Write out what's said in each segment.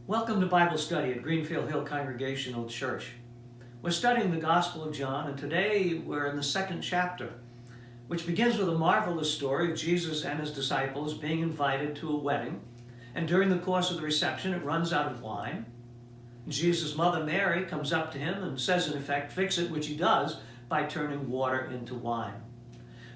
Welcome to Bible study at Greenfield Hill Congregational Church. We're studying the Gospel of John, and today we're in the second chapter, which begins with a marvelous story of Jesus and his disciples being invited to a wedding. And during the course of the reception, it runs out of wine. Jesus' mother, Mary, comes up to him and says, in effect, fix it, which he does by turning water into wine.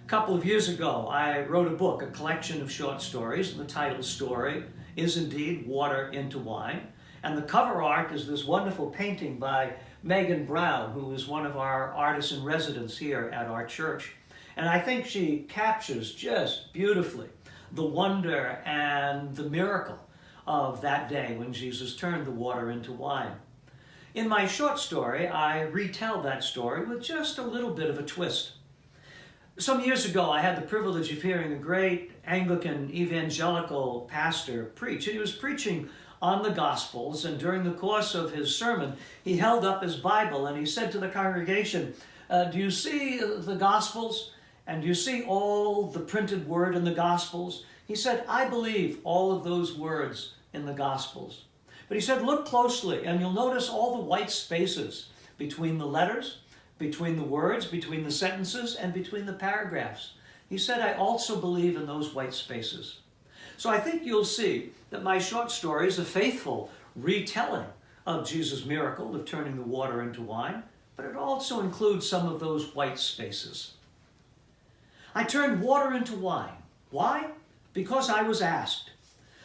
A couple of years ago, I wrote a book, a collection of short stories, and the title story is indeed Water into Wine. And the cover art is this wonderful painting by Megan Brown, who is one of our artists in residence here at our church. And I think she captures just beautifully the wonder and the miracle of that day when Jesus turned the water into wine. In my short story, I retell that story with just a little bit of a twist. Some years ago, I had the privilege of hearing a great Anglican evangelical pastor preach, and he was preaching on the Gospels, and during the course of his sermon, he held up his Bible and he said to the congregation, do you see the Gospels? And do you see all the printed word in the Gospels? He said, I believe all of those words in the Gospels. But he said, look closely and you'll notice all the white spaces between the letters, between the words, between the sentences, and between the paragraphs. He said, I also believe in those white spaces. So I think you'll see that my short story is a faithful retelling of Jesus' miracle of turning the water into wine, but it also includes some of those white spaces. I turned water into wine. Why? Because I was asked.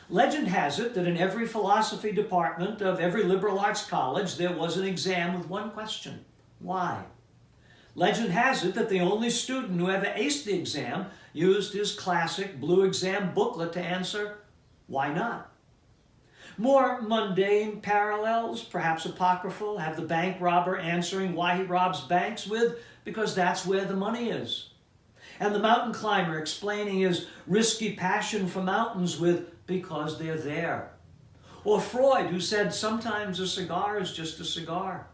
Legend has it that in every philosophy department of every liberal arts college there was an exam with one question. Why? Legend has it that the only student who ever aced the exam used his classic blue exam booklet to answer, why not? More mundane parallels, perhaps apocryphal, have the bank robber answering why he robs banks with, because that's where the money is. And the mountain climber explaining his risky passion for mountains with, because they're there. Or Freud, who said sometimes a cigar is just a cigar.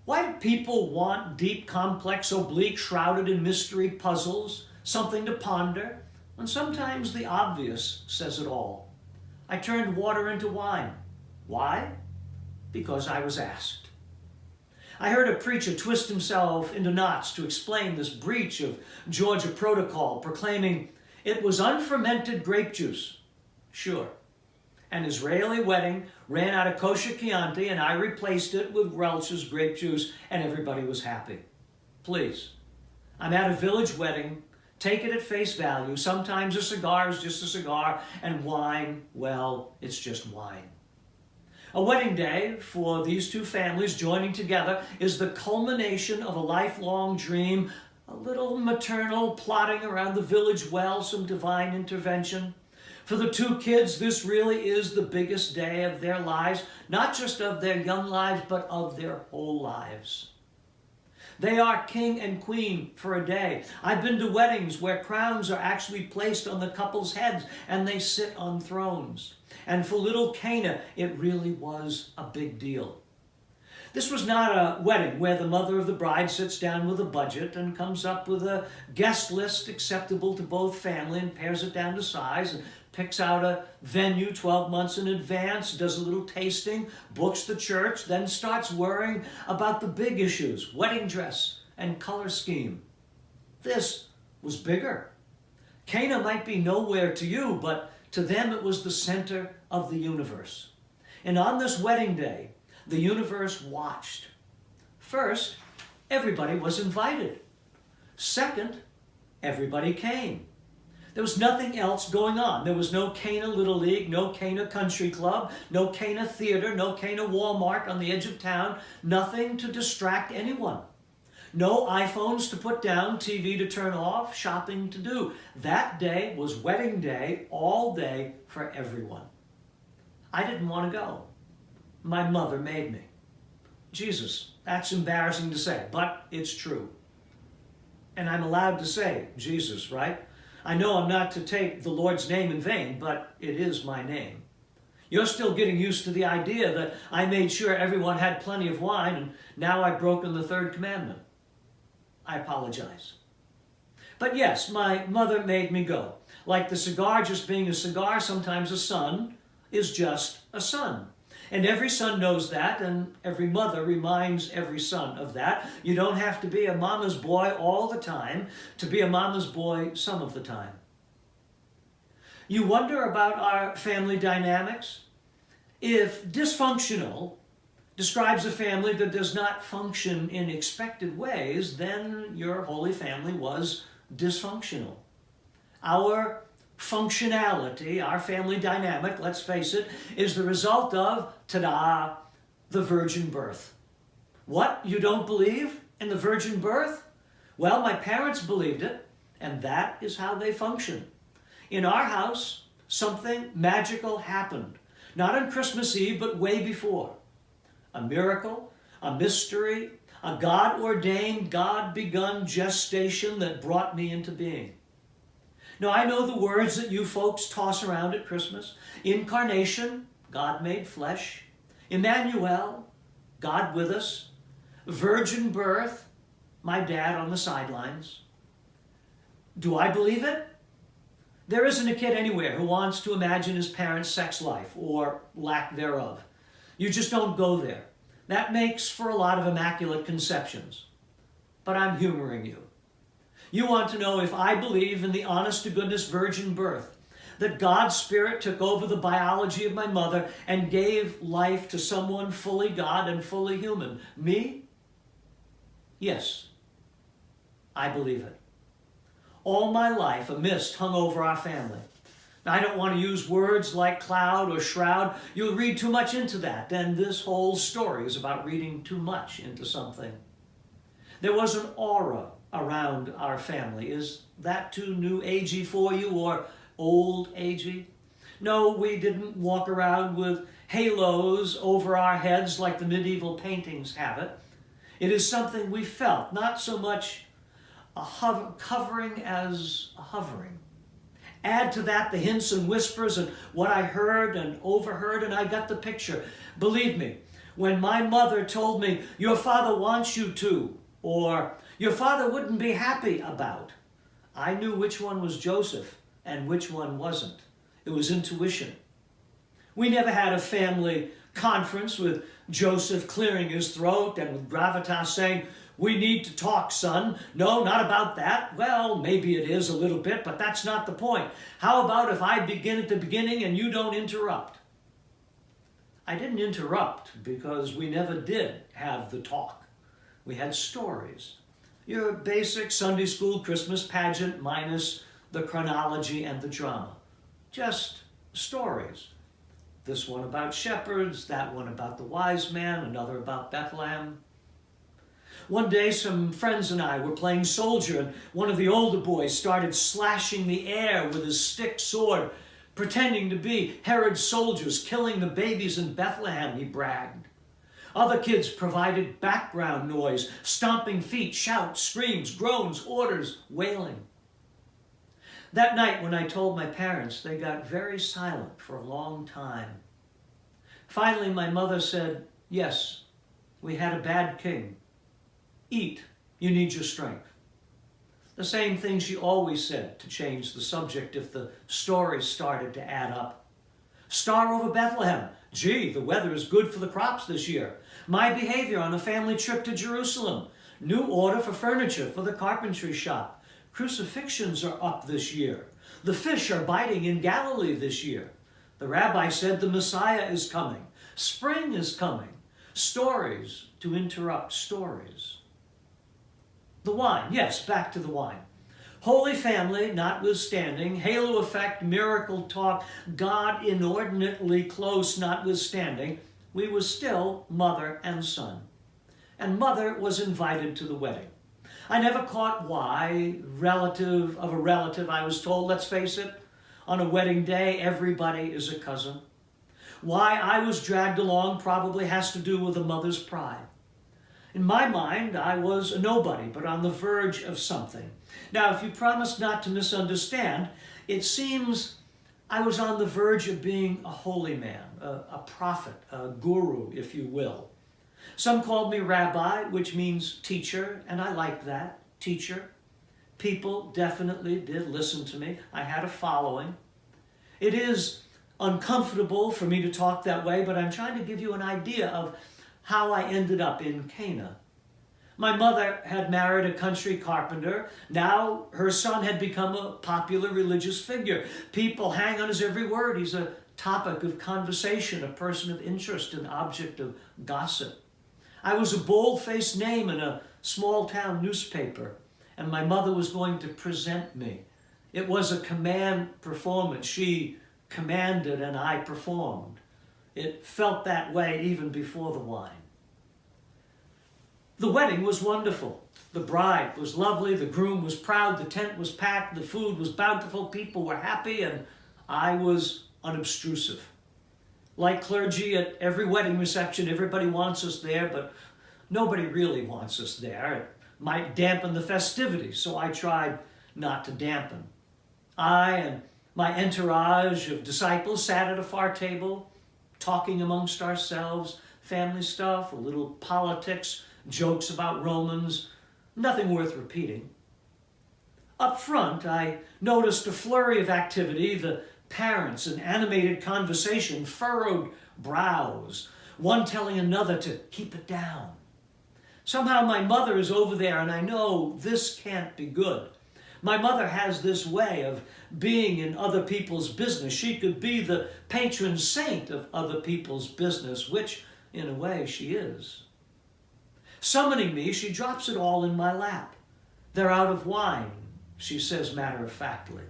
Why do people want deep, complex, oblique, shrouded in mystery puzzles, something to ponder? And sometimes the obvious says it all. I turned water into wine. Why? Because I was asked. I heard a preacher twist himself into knots to explain this breach of Georgia protocol, proclaiming it was unfermented grape juice. Sure. An Israeli wedding ran out of kosher Chianti and I replaced it with Welch's grape juice and everybody was happy. Please, I'm at a village wedding. Take it at face value. Sometimes a cigar is just a cigar and wine, well, it's just wine. A wedding day for these two families joining together is the culmination of a lifelong dream, a little maternal plotting around the village well, some divine intervention. For the two kids, this really is the biggest day of their lives, not just of their young lives, but of their whole lives. They are king and queen for a day. I've been to weddings where crowns are actually placed on the couple's heads and they sit on thrones. And for little Cana, it really was a big deal. This was not a wedding where the mother of the bride sits down with a budget and comes up with a guest list acceptable to both family and pares it down to size and picks out a venue 12 months in advance, does a little tasting, books the church, then starts worrying about the big issues, wedding dress and color scheme. This was bigger. Cana might be nowhere to you, but to them it was the center of the universe. And on this wedding day, the universe watched. First, everybody was invited. Second, everybody came. There was nothing else going on. There was no Cana Little League, no Cana Country Club, no Cana Theater, no Cana Walmart on the edge of town, nothing to distract anyone. No iPhones to put down, TV to turn off, shopping to do. That day was wedding day, all day for everyone. I didn't want to go. My mother made me. Jesus, that's embarrassing to say, but it's true. And I'm allowed to say Jesus, right? I know I'm not to take the Lord's name in vain, but it is my name. You're still getting used to the idea that I made sure everyone had plenty of wine and now I've broken the third commandment. I apologize. But yes, my mother made me go. Like the cigar just being a cigar, sometimes a son, is just a son. And every son knows that, and every mother reminds every son of that. You don't have to be a mama's boy all the time to be a mama's boy some of the time. You wonder about our family dynamics? If dysfunctional describes a family that does not function in expected ways, then your Holy Family was dysfunctional. Our functionality, our family dynamic, let's face it, is the result of, ta-da, the virgin birth. What? You don't believe in the virgin birth? Well, my parents believed it, and that is how they function. In our house, something magical happened. Not on Christmas Eve, but way before. A miracle, a mystery, a God-ordained, God-begun gestation that brought me into being. Now, I know the words that you folks toss around at Christmas. Incarnation, God made flesh. Emmanuel, God with us. Virgin birth, my dad on the sidelines. Do I believe it? There isn't a kid anywhere who wants to imagine his parents' sex life or lack thereof. You just don't go there. That makes for a lot of immaculate conceptions. But I'm humoring you. You want to know if I believe in the honest-to-goodness virgin birth, that God's Spirit took over the biology of my mother and gave life to someone fully God and fully human. Me? Yes, I believe it. All my life, a mist hung over our family. Now, I don't want to use words like cloud or shroud. You'll read too much into that, and this whole story is about reading too much into something. There was an aura around our family. Is that too new agey for you, or old agey? No, we didn't walk around with halos over our heads like the medieval paintings have it. It is something we felt, not so much a covering as a hovering. Add to that the hints and whispers and what I heard and overheard, and I got the picture. Believe me, when my mother told me, "Your father wants you to," or "Your father wouldn't be happy about," I knew which one was Joseph and which one wasn't. It was intuition. We never had a family conference with Joseph clearing his throat and with gravitas saying, "We need to talk, son." No, not about that. Well, maybe it is a little bit, but that's not the point. How about if I begin at the beginning and you don't interrupt? I didn't interrupt because we never did have the talk. We had stories. Your basic Sunday school Christmas pageant minus the chronology and the drama. Just stories. This one about shepherds, that one about the wise man, another about Bethlehem. One day, some friends and I were playing soldier, and one of the older boys started slashing the air with his stick sword, pretending to be Herod's soldiers killing the babies in Bethlehem, he bragged. Other kids provided background noise, stomping feet, shouts, screams, groans, orders, wailing. That night, when I told my parents, they got very silent for a long time. Finally, my mother said, "Yes, we had a bad king. Eat, you need your strength." The same thing she always said to change the subject if the story started to add up. Star over Bethlehem. Gee, the weather is good for the crops this year. My behavior on the family trip to Jerusalem. New order for furniture for the carpentry shop. Crucifixions are up this year. The fish are biting in Galilee this year. The rabbi said the Messiah is coming. Spring is coming. Stories to interrupt stories. The wine. Yes, back to the wine. Holy Family, notwithstanding, halo effect, miracle talk, God inordinately close notwithstanding, we were still mother and son. And mother was invited to the wedding. I never caught why, relative of a relative, I was told, let's face it, on a wedding day, everybody is a cousin. Why I was dragged along probably has to do with a mother's pride. In my mind, I was a nobody, but on the verge of something. Now, if you promise not to misunderstand, it seems I was on the verge of being a holy man, a prophet, a guru, if you will. Some called me rabbi, which means teacher, and I liked that, teacher. People definitely did listen to me. I had a following. It is uncomfortable for me to talk that way, but I'm trying to give you an idea of how I ended up in Cana. My mother had married a country carpenter. Now her son had become a popular religious figure. People hang on his every word. He's a topic of conversation, a person of interest, an object of gossip. I was a bold-faced name in a small-town newspaper, and my mother was going to present me. It was a command performance. She commanded and I performed. It felt that way even before the wine. The wedding was wonderful. The bride was lovely, the groom was proud, the tent was packed, the food was bountiful, people were happy, and I was unobtrusive. Like clergy at every wedding reception, everybody wants us there, but nobody really wants us there. It might dampen the festivities, so I tried not to dampen. I and my entourage of disciples sat at a far table, talking amongst ourselves, family stuff, a little politics, jokes about Romans, nothing worth repeating. Up front, I noticed a flurry of activity, the parents, an animated conversation, furrowed brows, one telling another to keep it down. Somehow my mother is over there, and I know this can't be good. My mother has this way of being in other people's business. She could be the patron saint of other people's business, which, in a way, she is. Summoning me, she drops it all in my lap. They're out of wine, she says matter-of-factly.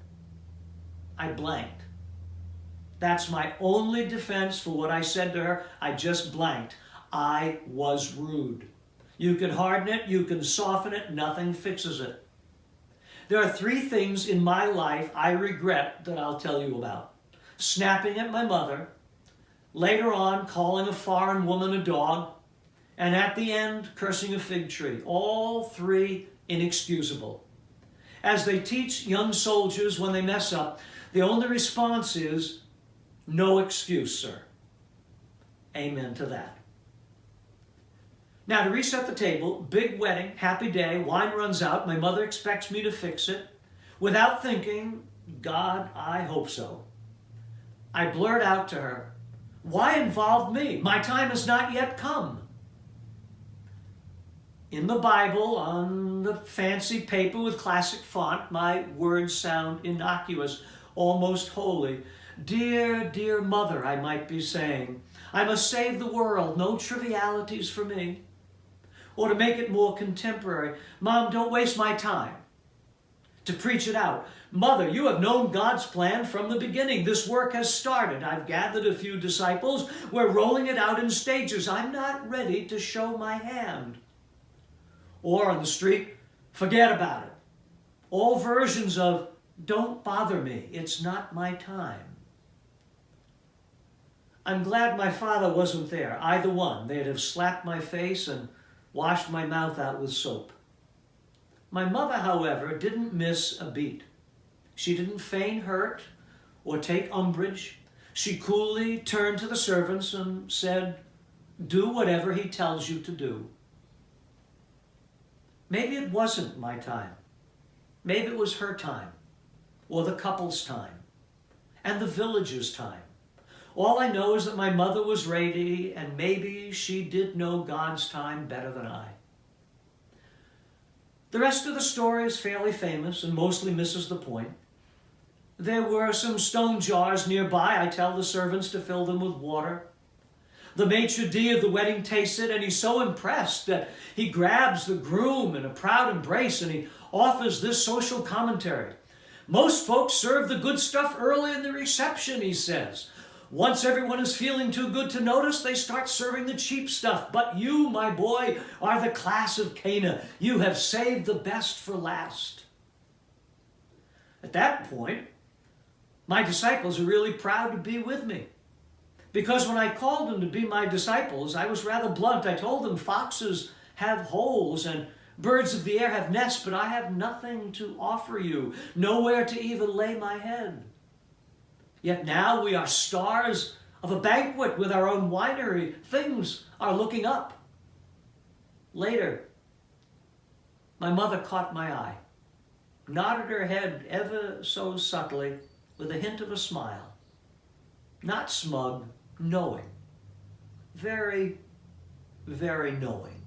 I blanked. That's my only defense for what I said to her. I just blanked. I was rude. You can harden it, you can soften it, nothing fixes it. There are 3 things in my life I regret that I'll tell you about. Snapping at my mother, later on calling a foreign woman a dog, and at the end, cursing a fig tree. All 3 inexcusable. As they teach young soldiers when they mess up, the only response is, no excuse, sir. Amen to that. Now, to reset the table, big wedding, happy day, wine runs out, my mother expects me to fix it. Without thinking, God, I hope so, I blurt out to her, why involve me? My time has not yet come. In the Bible, on the fancy paper with classic font, my words sound innocuous, almost holy. Dear, dear mother, I might be saying, I must save the world, no trivialities for me. Or to make it more contemporary, Mom, don't waste my time. To preach it out, Mother, you have known God's plan from the beginning. This work has started. I've gathered a few disciples. We're rolling it out in stages. I'm not ready to show my hand. Or on the street, forget about it. All versions of, don't bother me, it's not my time. I'm glad my father wasn't there, either one. They'd have slapped my face and washed my mouth out with soap. My mother, however, didn't miss a beat. She didn't feign hurt or take umbrage. She coolly turned to the servants and said, do whatever he tells you to do. Maybe it wasn't my time. Maybe it was her time, or the couple's time, and the village's time. All I know is that my mother was ready, and maybe she did know God's time better than I. The rest of the story is fairly famous and mostly misses the point. There were some stone jars nearby. I tell the servants to fill them with water. The maitre d' of the wedding tastes it, and he's so impressed that he grabs the groom in a proud embrace and he offers this social commentary. Most folks serve the good stuff early in the reception, he says. Once everyone is feeling too good to notice, they start serving the cheap stuff. But you, my boy, are the class of Cana. You have saved the best for last. At that point, my disciples are really proud to be with me. Because when I called them to be my disciples, I was rather blunt. I told them foxes have holes and birds of the air have nests, but I have nothing to offer you, nowhere to even lay my head. Yet now we are stars of a banquet with our own winery. Things are looking up. Later, my mother caught my eye, nodded her head ever so subtly with a hint of a smile. Not smug, knowing. Very, very knowing.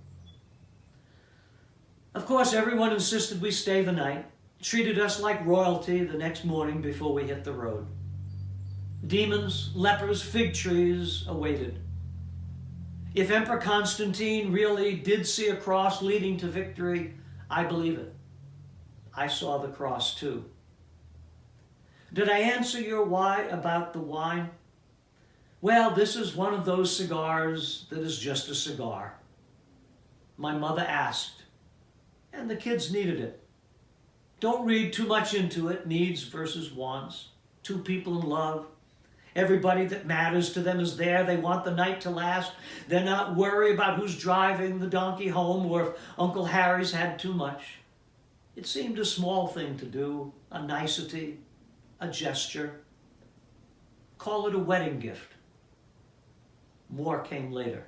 Of course, everyone insisted we stay the night, treated us like royalty the next morning before we hit the road. Demons, lepers, fig trees awaited. If Emperor Constantine really did see a cross leading to victory, I believe it. I saw the cross too. Did I answer your why about the wine? Well, this is one of those cigars that is just a cigar. My mother asked, and the kids needed it. Don't read too much into it, needs versus wants. Two people in love. Everybody that matters to them is there. They want the night to last. They're not worried about who's driving the donkey home or if Uncle Harry's had too much. It seemed a small thing to do, a nicety, a gesture. Call it a wedding gift. More came later.